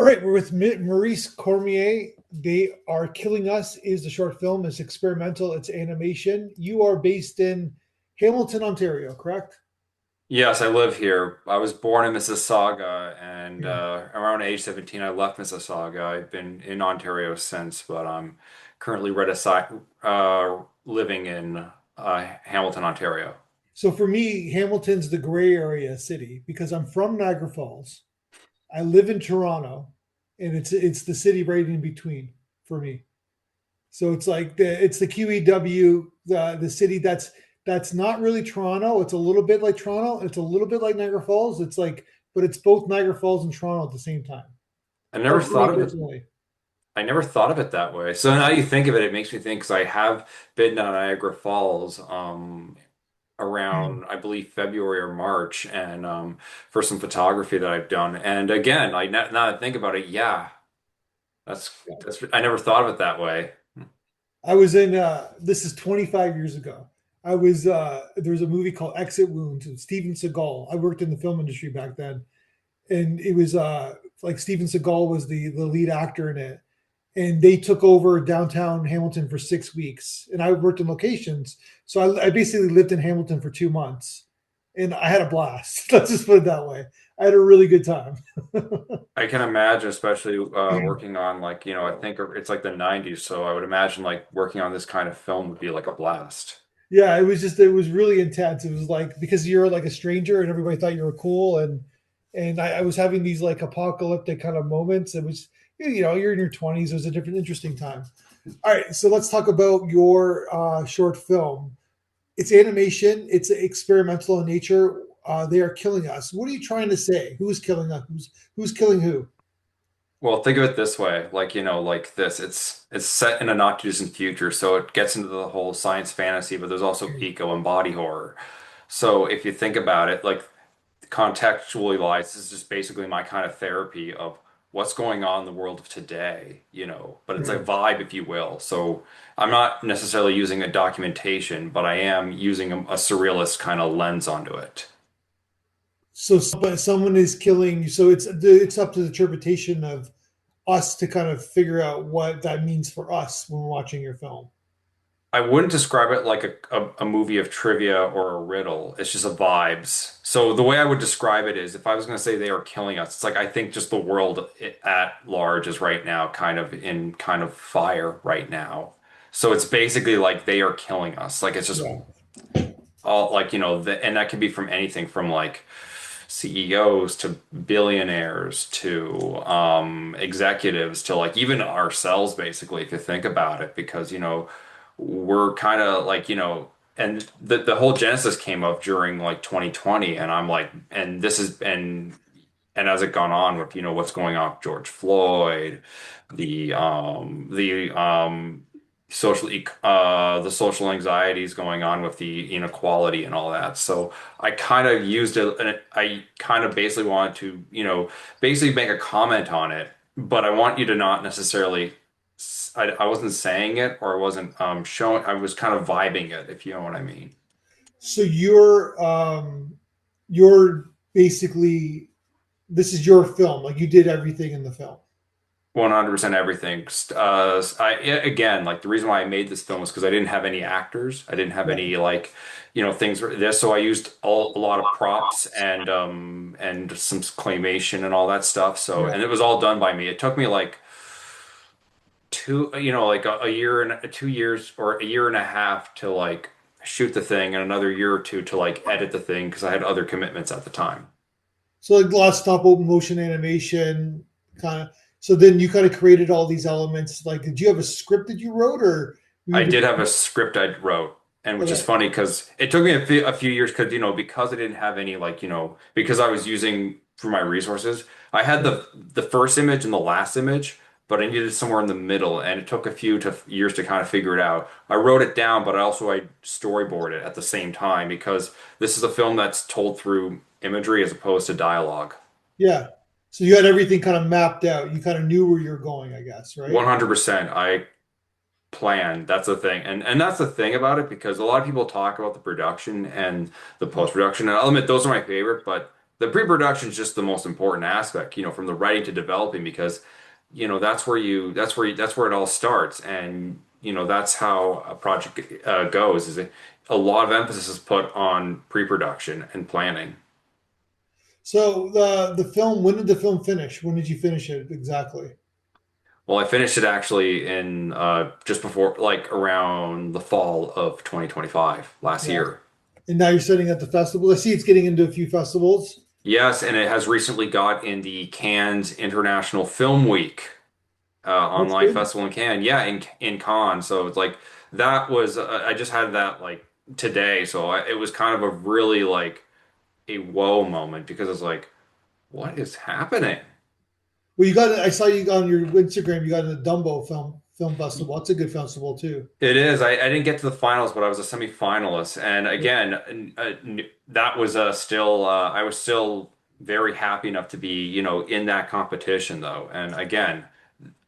All right, we're with Maurice Cormier. They Are Killing Us is the short film. It's experimental, it's animation. You are based in Hamilton, Ontario, correct? Yes, I live here. I was born in Mississauga, and Yeah. around age 17, I left Mississauga. I've been in Ontario since, but I'm currently living in Hamilton, Ontario. So for me, Hamilton's the gray area city because I'm from Niagara Falls. I live in Toronto, and it's the city right in between for me. So it's the QEW, the city that's not really Toronto. It's a little bit like Toronto. It's a little bit like Niagara Falls. But it's both Niagara Falls and Toronto at the same time. I For never me thought of it. personally. I never thought of it that way. So now you think of it, it makes me think because I have been to Niagara Falls, Hmm. around I believe February or March, and for some photography that I've done. And again, now that I think about it, yeah, that's I never thought of it that way. I was in this is 25 years ago. I was there was a movie called Exit Wounds with Steven Seagal. I worked in the film industry back then, and it was like Steven Seagal was the lead actor in it, and they took over downtown Hamilton for 6 weeks. And I worked in locations, so I basically lived in Hamilton for 2 months, and I had a blast. Let's just put it that way. I had a really good time. I can imagine, especially working on like, I think it's like the 90s, so I would imagine like working on this kind of film would be like a blast. Yeah, it was really intense. It was like because you're like a stranger and everybody thought you were cool, and I was having these like apocalyptic kind of moments. It was you're in your 20s. It was a different interesting time. All right, so let's talk about your short film. It's animation. It's experimental in nature. They are killing us. What are you trying to say? Who's killing us? Who's killing who? Well, think of it this way, like, like this. It's set in a not too distant future, so it gets into the whole science fantasy, but there's also eco and body horror. So if you think about it, like contextually wise, this is just basically my kind of therapy of what's going on in the world of today, but it's a Right. vibe, if you will. So I'm not necessarily using a documentation, but I am using a surrealist kind of lens onto it. So, but someone is killing. So it's up to the interpretation of us to kind of figure out what that means for us when we're watching your film. I wouldn't describe it like a movie of trivia or a riddle. It's just a vibes. So the way I would describe it is if I was going to say they are killing us, it's like I think just the world at large is right now kind of in kind of fire right now. So it's basically like they are killing us. Like it's just Yeah. all like, and that can be from anything from like CEOs to billionaires to executives to like even ourselves basically if you think about it because we're kind of like and the whole genesis came up during like 2020 and I'm like and this is and as it gone on with what's going on with George Floyd the the social anxieties going on with the inequality and all that. So I kind of used it and I kind of basically wanted to, basically make a comment on it, but I want you to not necessarily, I wasn't saying it or I wasn't showing, I was kind of vibing it, if you know what I mean. So you're basically this is your film. Like you did everything in the film. 100% everything. Again, like the reason why I made this film was because I didn't have any actors. I didn't have Right. any like, things for this. So I used a lot of props and some claymation and all that stuff. So Yeah. and it was all done by me. It took me like like a year and 2 years or a year and a half to like shoot the thing and another year or two to like edit the thing because I had other commitments at the time. So like a lot of stop motion animation kind of. So then you kind of created all these elements. Like, did you have a script that you wrote, or were I you did just have a script I wrote, and which is okay? funny because it took me a few years because because I didn't have any like because I was using for my resources. I had Yeah. the first image and the last image, but I needed somewhere in the middle, and it took a few to years to kind of figure it out. I wrote it down, but I storyboarded it at the same time because this is a film that's told through imagery as opposed to dialogue. Yeah. So you had everything kind of mapped out. You kind of knew where you're going, I guess, right? 100%. I plan. That's the thing. And that's the thing about it because a lot of people talk about the production and the post-production. And I'll admit those are my favorite, but the pre-production is just the most important aspect, from the writing to developing, because that's where it all starts, and that's how a project goes. A lot of emphasis is put on pre-production and planning. So the film, when did the film finish? When did you finish it exactly? Well, I finished it actually in just before, like around the fall of 2025 last Yeah. year. And now you're sitting at the festival. I see it's getting into a few festivals. Yes, and it has recently got in the Cannes International Film Week That's online good. festival in Cannes. Yeah, in Cannes. So it's like that was I just had that like today, so it was kind of a really like a whoa moment because it's like, what is happening? Well, you got. I saw you on your Instagram. You got in the Dumbo film festival. That's a good festival too. It is. I didn't get to the finals, but I was a semi-finalist, and Yeah. again, that was still. I was still very happy enough to be, in that competition, though. And again,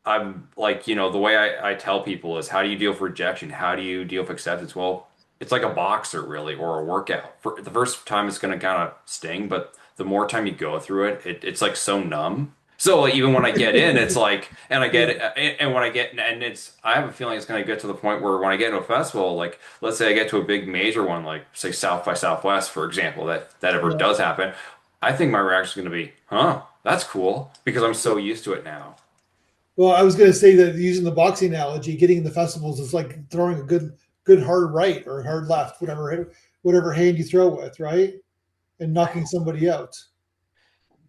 I'm like, the way I tell people is, how do you deal with rejection? How do you deal with acceptance? Well, it's like a boxer, really, or a workout. For the first time, it's going to kind of sting, but the more time you go through it, it's like so numb. So like, even when I get in, it's like, and I get Yeah. it, and when I get, and I have a feeling it's going to get to the point where when I get into a festival, like, let's say I get to a big major one, like say South by Southwest, for example, that ever Yeah. does happen, I think my reaction is going to be, huh, that's cool, because I'm so used to it now. Well, I was going to say that using the boxing analogy, getting in the festivals is like throwing a good hard right or hard left, whatever hand you throw with, right, and knocking somebody out.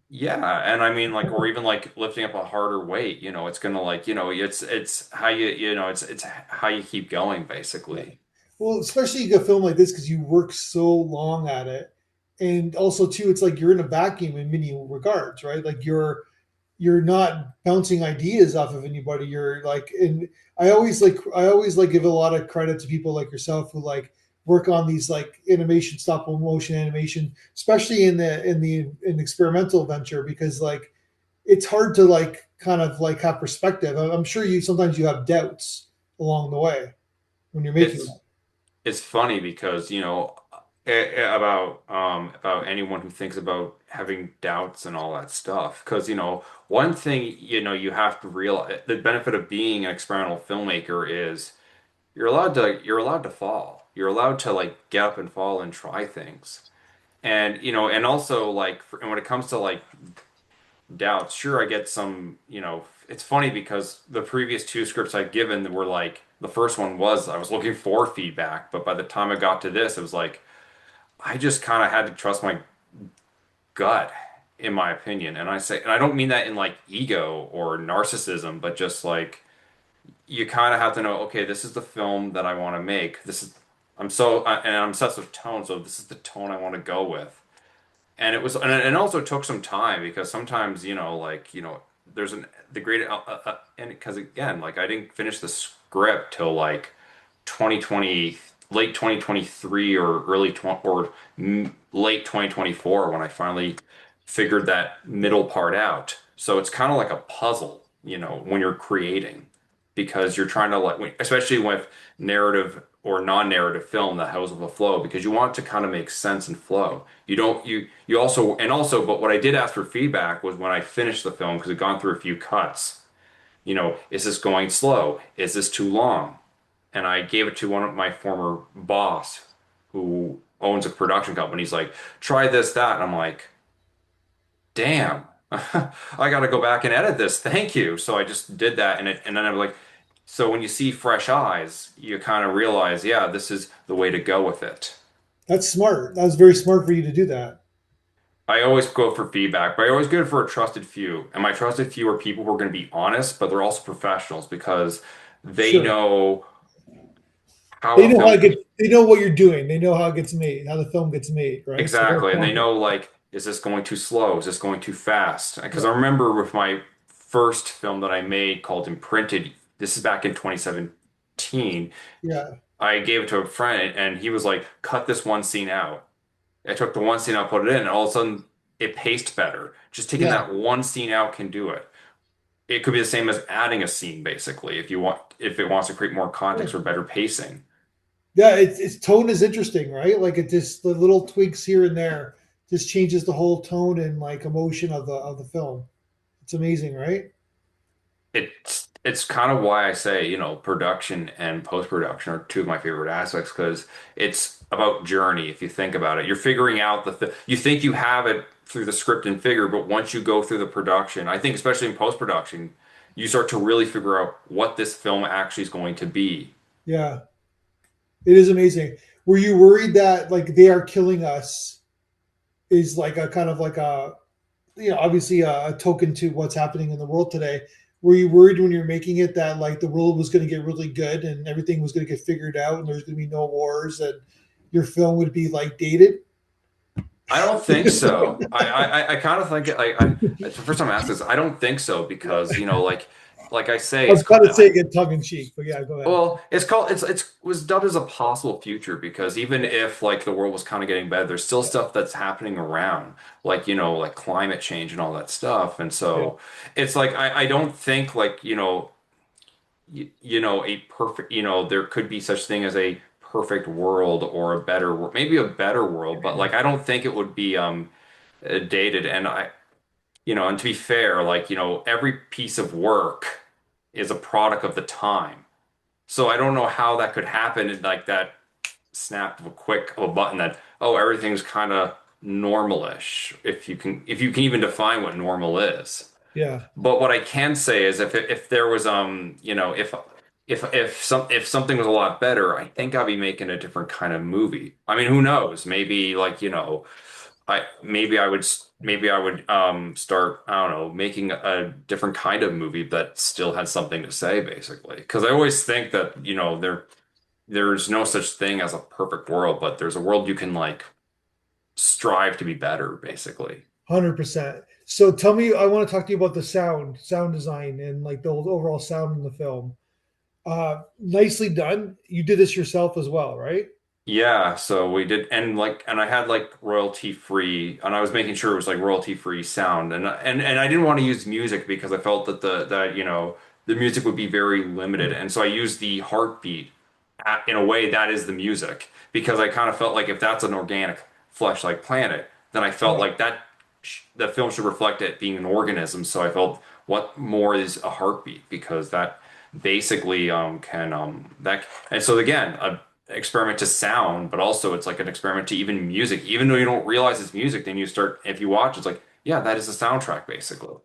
Yeah, and I mean like or even like lifting up a harder weight, it's gonna like, it's how it's how you keep going Yeah. basically. Well, especially a film like this because you work so long at it, and also too, it's like you're in a vacuum in many regards, right? Like you're not bouncing ideas off of anybody. You're like, and I always like give a lot of credit to people like yourself who like work on these like animation, stop motion animation, especially in experimental venture because like it's hard to like kind of like have perspective. I'm sure you sometimes you have doubts along the way when you're making It's that. it's funny because, about anyone who thinks about having doubts and all that stuff. Because, one thing, you have to realize the benefit of being an experimental filmmaker is you're allowed to fall. You're allowed to like get up and fall and try things. And and also like and when it comes to like doubts. Sure, I get some, it's funny because the previous two scripts I'd given were like, the first one was, I was looking for feedback, but by the time I got to this, it was like, I just kind of had to trust my gut, in my opinion. And I don't mean that in like ego or narcissism, but just like, you kind of have to know, okay, this is the film that I want to make. And I'm obsessed with tone, so this is the tone I want to go with. And it also took some time because sometimes, like, there's the great, and because again, like, I didn't finish the script till like 2020, late 2023 or late 2024 when I finally figured that middle part out. So it's kind of like a puzzle, when you're creating because you're trying to like, especially with narrative or non-narrative film that has a flow because you want it to kind of make sense and flow. You don't you also and also but what I did ask for feedback was when I finished the film because it had gone through a few cuts. Is this going slow? Is this too long? And I gave it to one of my former boss who owns a production company. He's like, try this, that. And I'm like, damn, I got to go back and edit this. Thank you. So I just did that. And then I'm like, so when you see fresh eyes, you kind of realize, yeah, this is the way to go with it. That's smart. That was very smart for you to do that. I always go for feedback, but I always go for a trusted few. And my trusted few are people who are going to be honest, but they're also professionals because they Sure. know how They a know how to film get. They know what you're doing. They know how it gets made, how the film gets made, right? So they're exactly, and they confident. know like, is this going too slow? Is this going too fast? Because Yeah. I remember with my first film that I made called Imprinted, this is back in 2017. Yeah. I gave it to a friend, and he was like, "Cut this one scene out." I took the one scene out, put it in, and all of a sudden it paced better. Just taking Yeah. that one scene out can do it. It could be the same as adding a scene, basically, if it wants to create more context or better pacing. Yeah. It's tone is interesting, right? Like it just the little tweaks here and there. just changes the whole tone and like emotion of the film. It's amazing, right? It's kind of why I say, production and post-production are two of my favorite aspects because it's about journey. If you think about it, you're figuring out you think you have it through the script and figure, but once you go through the production, I think especially in post-production, you start to really figure out what this film actually is going to be. Yeah, it is amazing. Were you worried that like they are killing us is like a kind of like a obviously a token to what's happening in the world today? Were you worried when you were making it that like the world was going to get really good and everything was going to get figured out and there's going to be no wars and your film would be like dated? I don't think so. I kind of think it's the first time I asked this. I don't think so because like I say, I it's was called. kind of saying it tongue in cheek, but yeah, go ahead. Well, it's called it's was dubbed as a possible future because even if like the world was kind of getting better, there's still stuff that's happening around, like like climate change and all that stuff. And Yeah, so it's like I don't think like a perfect there could be such thing as a perfect world or a better world, maybe a better world, but like I don't think it would be dated. And and to be fair, like every piece of work is a product of the time. So I don't know how that could happen in like that snap of a button that, oh, everything's kind of normalish, if you can even define what normal is. yeah, But what I can say is if there was if something was a lot better, I think I'd be making a different kind of movie. I mean, who knows? Maybe like, maybe I would start, I don't know, making a different kind of movie that still had something to say, basically. Because I always think that, there's no such thing as a perfect world, but there's a world you can like strive to be better, basically. 100%. So tell me, I want to talk to you about the sound design, and like the overall sound in the film. Nicely done. You did this yourself as well, right? Yeah, so we did, and I had like royalty free, and I was making sure it was like royalty free sound, and I didn't want to use music because I felt that the music would be very limited, and so I used the heartbeat in a way that is the music because I kind of felt like if that's an organic flesh-like planet, then I felt Yeah, like the film should reflect it being an organism. So I felt what more is a heartbeat because that basically can that and so again a experiment to sound, but also it's like an experiment to even music. Even though you don't realize it's music, then you start if you watch, it's like yeah, that is the soundtrack basically.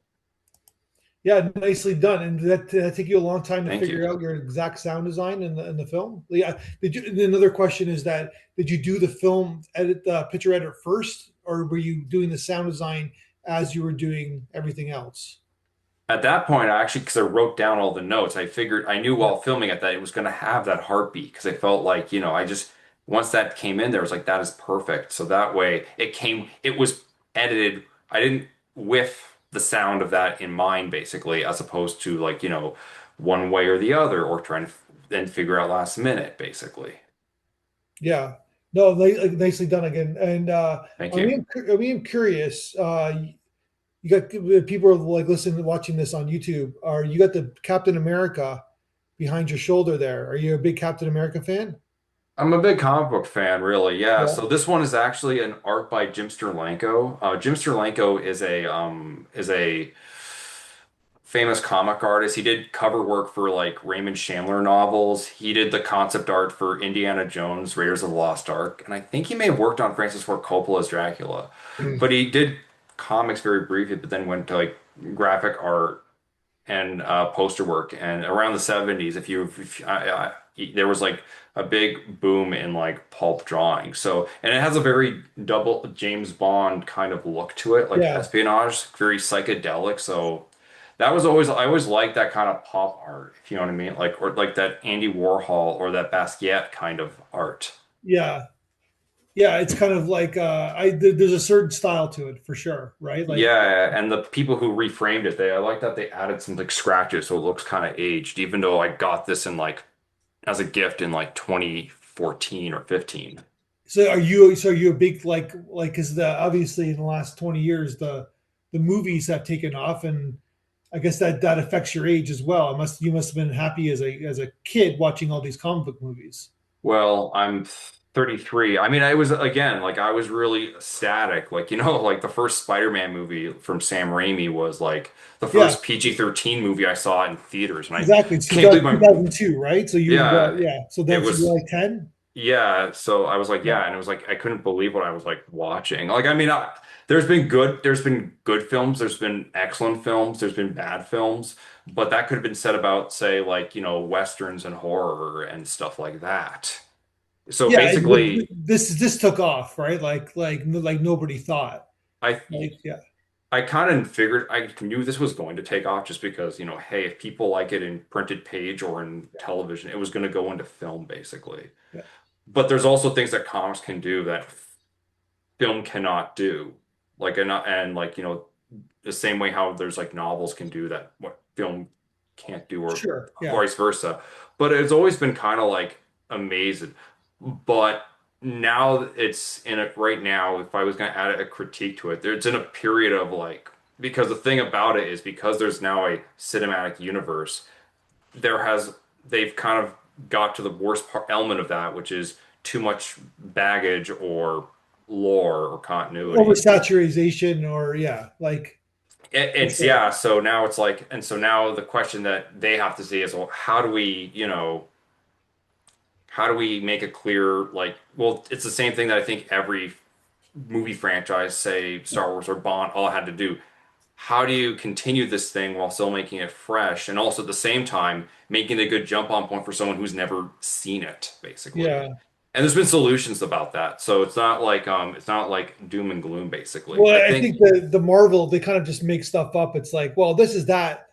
yeah, nicely done. And did that take you a long time to Thank you. figure out your exact sound design in the film? Yeah. Did you? And another question is that did you do the film edit, the picture edit first, or were you doing the sound design as you were doing everything else? At that point, I actually, because I wrote down all the notes, I figured I knew Yeah. while filming it that it was going to have that heartbeat because I felt like, I just, once that came in there, I was like, that is perfect. So that way it was edited. I didn't whiff the sound of that in mind, basically, as opposed to like, one way or the other or trying to then figure out last minute, basically. Yeah. No, nicely done again. And Thank you. I mean, curious. You got people are like listening, watching this on YouTube. Are you got the Captain America behind your shoulder there? Are you a big Captain America fan? I'm a big comic book fan, really. Yeah. Yeah. So this one is actually an art by Jim Sterlenko. Jim Sterlenko is a famous comic artist. He did cover work for like Raymond Chandler novels. He did the concept art for Indiana Jones, Raiders of the Lost Ark, and I think he may have worked on Francis Ford Coppola's Dracula. But he did comics very briefly, but then went to like graphic art and poster work. And around the 70s, there was like a big boom in like pulp drawing. So, and it has a very double James Bond kind of look to it, like Yeah. espionage, very psychedelic. So I always liked that kind of pop art, if you know what I mean, like or like that Andy Warhol or that Basquiat kind of art. Yeah. Yeah. It's kind of like there's a certain style to it for sure, right? Like Yeah, and the people who reframed it, I like that they added some like scratches so it looks kind of aged, even though I got this in like as a gift in like 2014 or 15. so are you a big like because the obviously in the last 20 years the movies have taken off and I guess that affects your age as well. You must have been happy as a kid watching all these comic book movies. Well, 33. I mean, I was again like I was really ecstatic. Like, like the first Spider-Man movie from Sam Raimi was like the Yeah, first PG-13 movie I saw in theaters, and I exactly. It's can't believe my 2002, right? So you were what? yeah, Yeah. So it that's you were was like 10. yeah. So I was like Yeah, yeah, and it was like I couldn't believe what I was like watching. Like, I mean, there's been good films, there's been excellent films, there's been bad films, but that could have been said about say like westerns and horror and stuff like that. So yeah. basically. This took off, right? Like nobody thought. I Like, yeah, I kind of figured I knew this was going to take off just because, hey, if people like it in printed page or in yeah, television, it was going to go into film basically. yeah. But there's also things that comics can do that film cannot do. Like and like, the same way how there's like novels can do that what film can't do or Sure. Yeah, vice versa. But it's always been kind of like amazing. But now it's in it right now, if I was going to add a critique to it, it's in a period of like because the thing about it is because there's now a cinematic universe, there has they've kind of got to the worst element of that, which is too much baggage or lore or continuity. oversaturation, or yeah, like for It's sure. yeah, so now it's like, and so now the question that they have to see is, well, how do we make it clear, like, well, it's the same thing that I think every movie franchise, say Yeah, Star Wars or Bond, all had to do. How do you continue this thing while still making it fresh and also at the same time making it a good jump on point for someone who's never seen it, basically? yeah. And there's been solutions about that. So it's not like doom and gloom, basically. Well, I I think think the Marvel, they kind of just make stuff up. It's like, well, this is that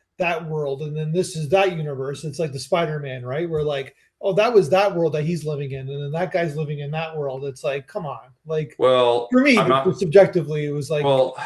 world, and then this is that universe. It's like the Spider-Man, right? Where like, oh, that was that world that he's living in, and then that guy's living in that world. It's like, come on. Like well, for me, I'm not subjectively, it was like, well,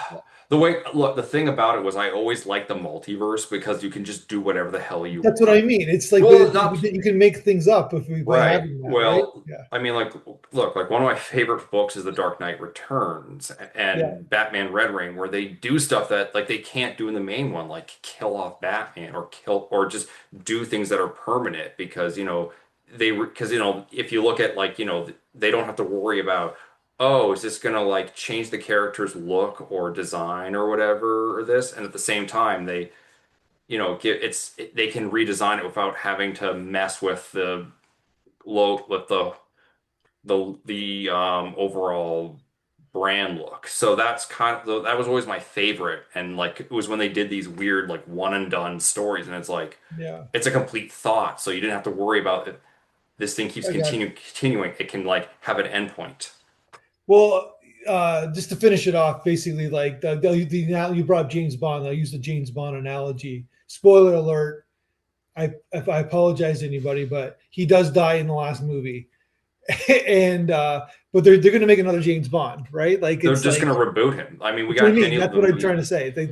the thing about it was I always liked the multiverse because you can just do whatever the hell you that's what I want. mean. It's like, but Well, not you can make things up if we by right. having that, right? Well, Yeah, I mean, like, look, like one of my favorite books is The Dark Knight Returns yeah, and Batman Red Ring, where they do stuff that like they can't do in the main one, like kill off Batman or kill or just do things that are permanent because because if you look at like they don't have to worry about oh, is this gonna like change the character's look or design or whatever or this, and at the same time they can redesign it without having to mess with the low with the overall brand look. So that's that was always my favorite. And like it was when they did these weird like one and done stories, and it's like yeah. it's a complete thought. So you didn't have to worry about it. This thing keeps I got you. continuing. It can like have an endpoint. Well, just to finish it off, basically, like now you brought up James Bond. I'll use the James Bond analogy. Spoiler alert. If I apologize to anybody, but he does die in the last movie, and but they're going to make another James Bond, right? Like They're it's just like gonna reboot him. I mean, we that's what I got mean. Danny That's the what I'm movie. trying to say. They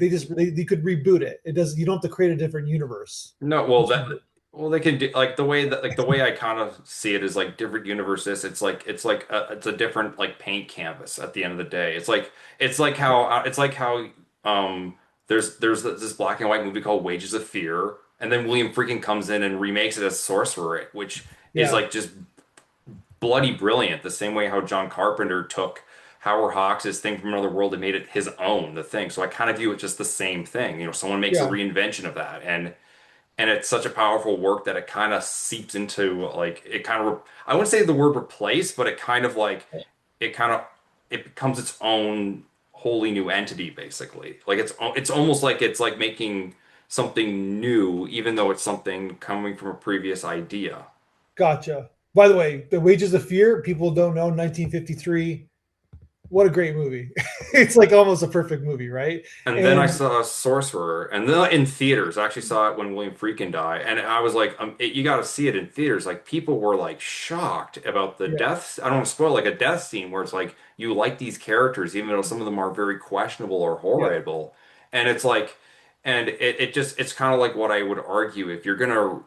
could reboot it. It does. You don't have to create a different universe. No, well they can do like the way I kind of see it is like different universes. It's a different like paint canvas at the end of the day. It's like how there's this black and white movie called Wages of Fear, and then William freaking comes in and remakes it as Sorcerer, which is Yeah, like just bloody brilliant. The same way how John Carpenter took Howard Hawks' thing from another world and made it his own, the thing. So I kind of view it just the same thing. Someone makes a yeah. reinvention of that, and it's such a powerful work that it kind of seeps into like it kind of I wouldn't say the word replace, but it kind of like it kind of it becomes its own wholly new entity basically. Like it's almost like it's like making something new even though it's something coming from a previous idea. Gotcha. By the way, The Wages of Fear. People don't know 1953. What a great movie. It's like almost a perfect movie, right? And then I And saw Sorcerer, and then in theaters, I actually saw it when William Friedkin died, and I was like, you got to see it in theaters. Like people were like shocked about the yeah, deaths. I don't want to spoil like a death scene where it's like you like these characters, even though some of them are very questionable or yeah, horrible, and it's like, and it just it's kind of like what I would argue if you're gonna,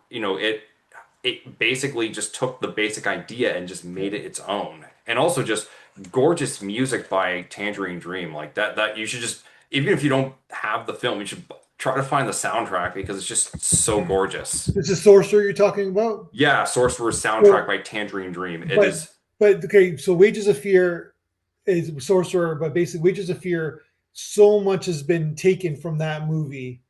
it basically just took the basic idea and just yeah. made it its own. And also just gorgeous music by Tangerine Dream. Like that you should just even if you don't have the film, you should try to find the soundtrack because it's just so gorgeous. This is Sorcerer you're talking about. Yeah, Sorcerer's soundtrack So, by Tangerine Dream. It but is but okay, so Wages of Fear is Sorcerer, but basically Wages of Fear, so much has been taken from that movie,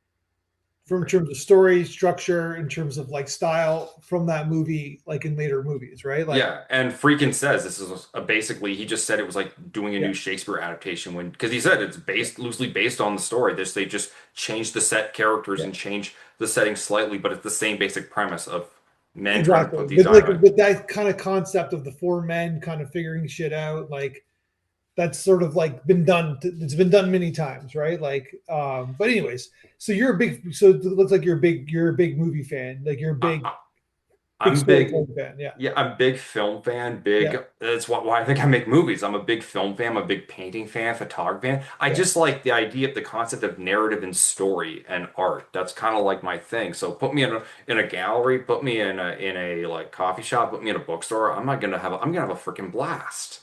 from terms of story structure, in terms of like style from that movie, like in later movies, right? Like, Yeah, and Freakin' says this is a basically he just said it was like doing a yeah, new Shakespeare adaptation when because he said it's yeah, based loosely based on the story. This they just changed the set characters yeah. and changed the setting slightly, but it's the same basic premise of men trying to Exactly. put these But like dynamite. with that kind of concept of the four men kind of figuring shit out, like that's sort of like been done. It's been done many times, right? Like, but anyways, so you're a big. So it looks like you're a big movie fan. Like you're a I, big I'm big. storytelling fan. Yeah, Yeah, I'm big film fan. yeah, Big. That's why I think I make movies. I'm a big film fan. I'm a big painting fan, photography fan. I yeah. just like the idea of the concept of narrative and story and art. That's kind of like my thing. So put me in a gallery, put me in a like coffee shop, put me in a bookstore. I'm gonna have a freaking blast.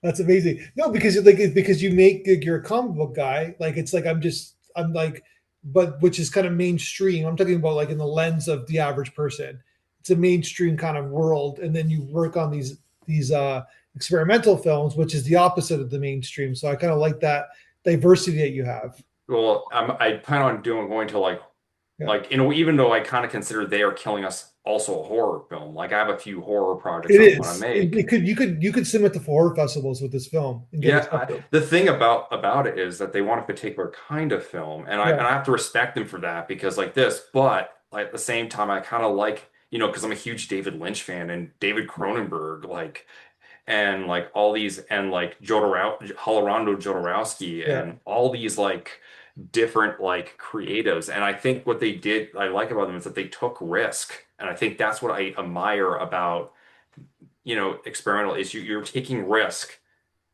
That's amazing. No, because because you make like, you're a comic book guy. Like it's like I'm like, but which is kind of mainstream. I'm talking about like in the lens of the average person. It's a mainstream kind of world, and then you work on these experimental films, which is the opposite of the mainstream. So I kind of like that diversity that you have. Well, I plan on doing going to Yeah, like even though I kind of consider They Are Killing Us also a horror film. Like I have a few horror projects it I want to is. It make. could you could submit to horror festivals with this film and get Yeah, accepted. the thing about it is that they want a particular kind of film, Yeah, and I have to respect them for that because like this, but like, at the same time, I kind of like because I'm a huge David Lynch fan and David Cronenberg, like and like all these and like Alejandro Jodorowsky yeah, and all these like different like creatives, and I think what they did I like about them is that they took risk, and I think that's what I admire about experimental is you're taking risk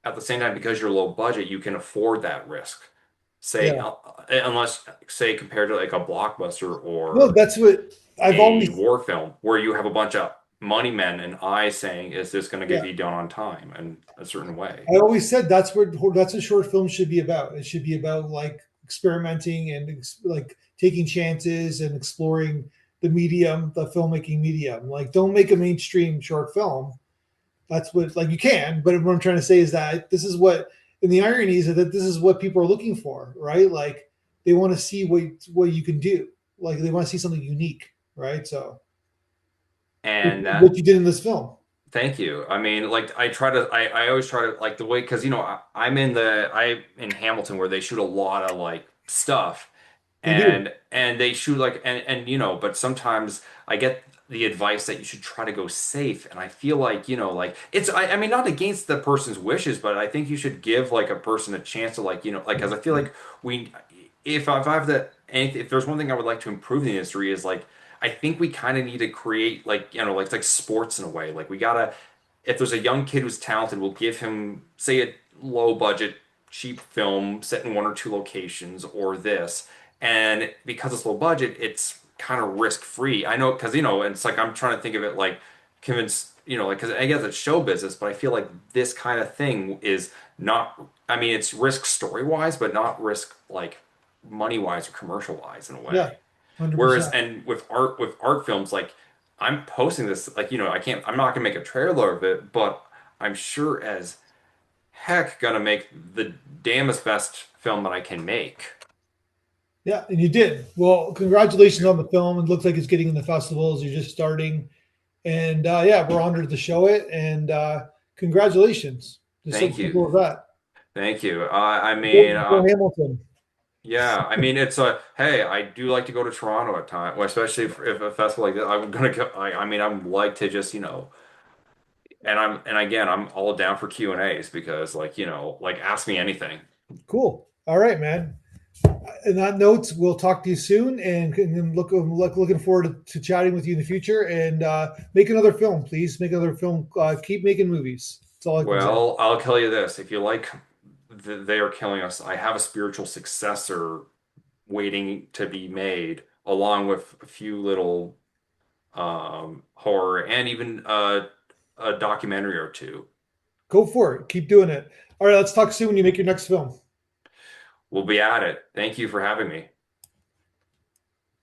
at the same time, because you're low budget, you can afford that risk. Say, yeah. unless, say, compared to like a blockbuster No, or that's what I've a always. war film, where you have a bunch of money men and I saying, "Is this going to get Yeah, be done on time and a certain way?" I always said that's what short films should be about. It should be about like experimenting and like taking chances and exploring the medium, the filmmaking medium. Like, don't make a mainstream short film. That's what like you can, but what I'm trying to say is that this is what, and the irony is that this is what people are looking for, right? Like they want to see what you can do. Like they want to see something unique, right? So And what that, you did in this film, thank you. I mean, like I always try to like the way because I'm in Hamilton where they shoot a lot of like stuff. they do. And they shoot like and but sometimes I get the advice that you should try to go safe, and I feel like like I mean not against the person's wishes, but I think you should give like a person a chance to like like because I feel like we if I have that if there's one thing I would like to improve in the industry is like I think we kind of need to create like like sports in a way, like we gotta if there's a young kid who's talented, we'll give him say a low budget cheap film set in one or two locations or this. And because it's low budget, it's kind of risk free. I know because it's like I'm trying to think of it like convince like because I guess it's show business, but I feel like this kind of thing is not. I mean, it's risk story wise, but not risk like money wise or commercial wise in a Yeah, way. 100%. Whereas and with art films, like I'm posting this like I'm not gonna make a trailer of it, but I'm sure as heck gonna make the damnest best film that I can make. Yeah, and you did. Well, congratulations on the film. It looks like it's getting in the festivals. You're just starting. And yeah, we're honored to show it. And congratulations. Just so Thank you. simple as that. Thank you. I mean, Go Hamilton. yeah. I mean, it's a hey. I do like to go to Toronto at times, well, especially if a festival like that. I'm gonna go. I mean, I'm like to just and again, I'm all down for Q&As because like like ask me anything. Cool. All right, man. In that note, we'll talk to you soon, and looking forward to chatting with you in the future. And make another film, please. Make another film. Keep making movies. That's all I can say. Well, I'll tell you this: if you like, They Are Killing Us. I have a spiritual successor waiting to be made, along with a few little horror and even a documentary or two. Go for it. Keep doing it. All right, let's talk soon when you make your next film. We'll be at it. Thank you for having me.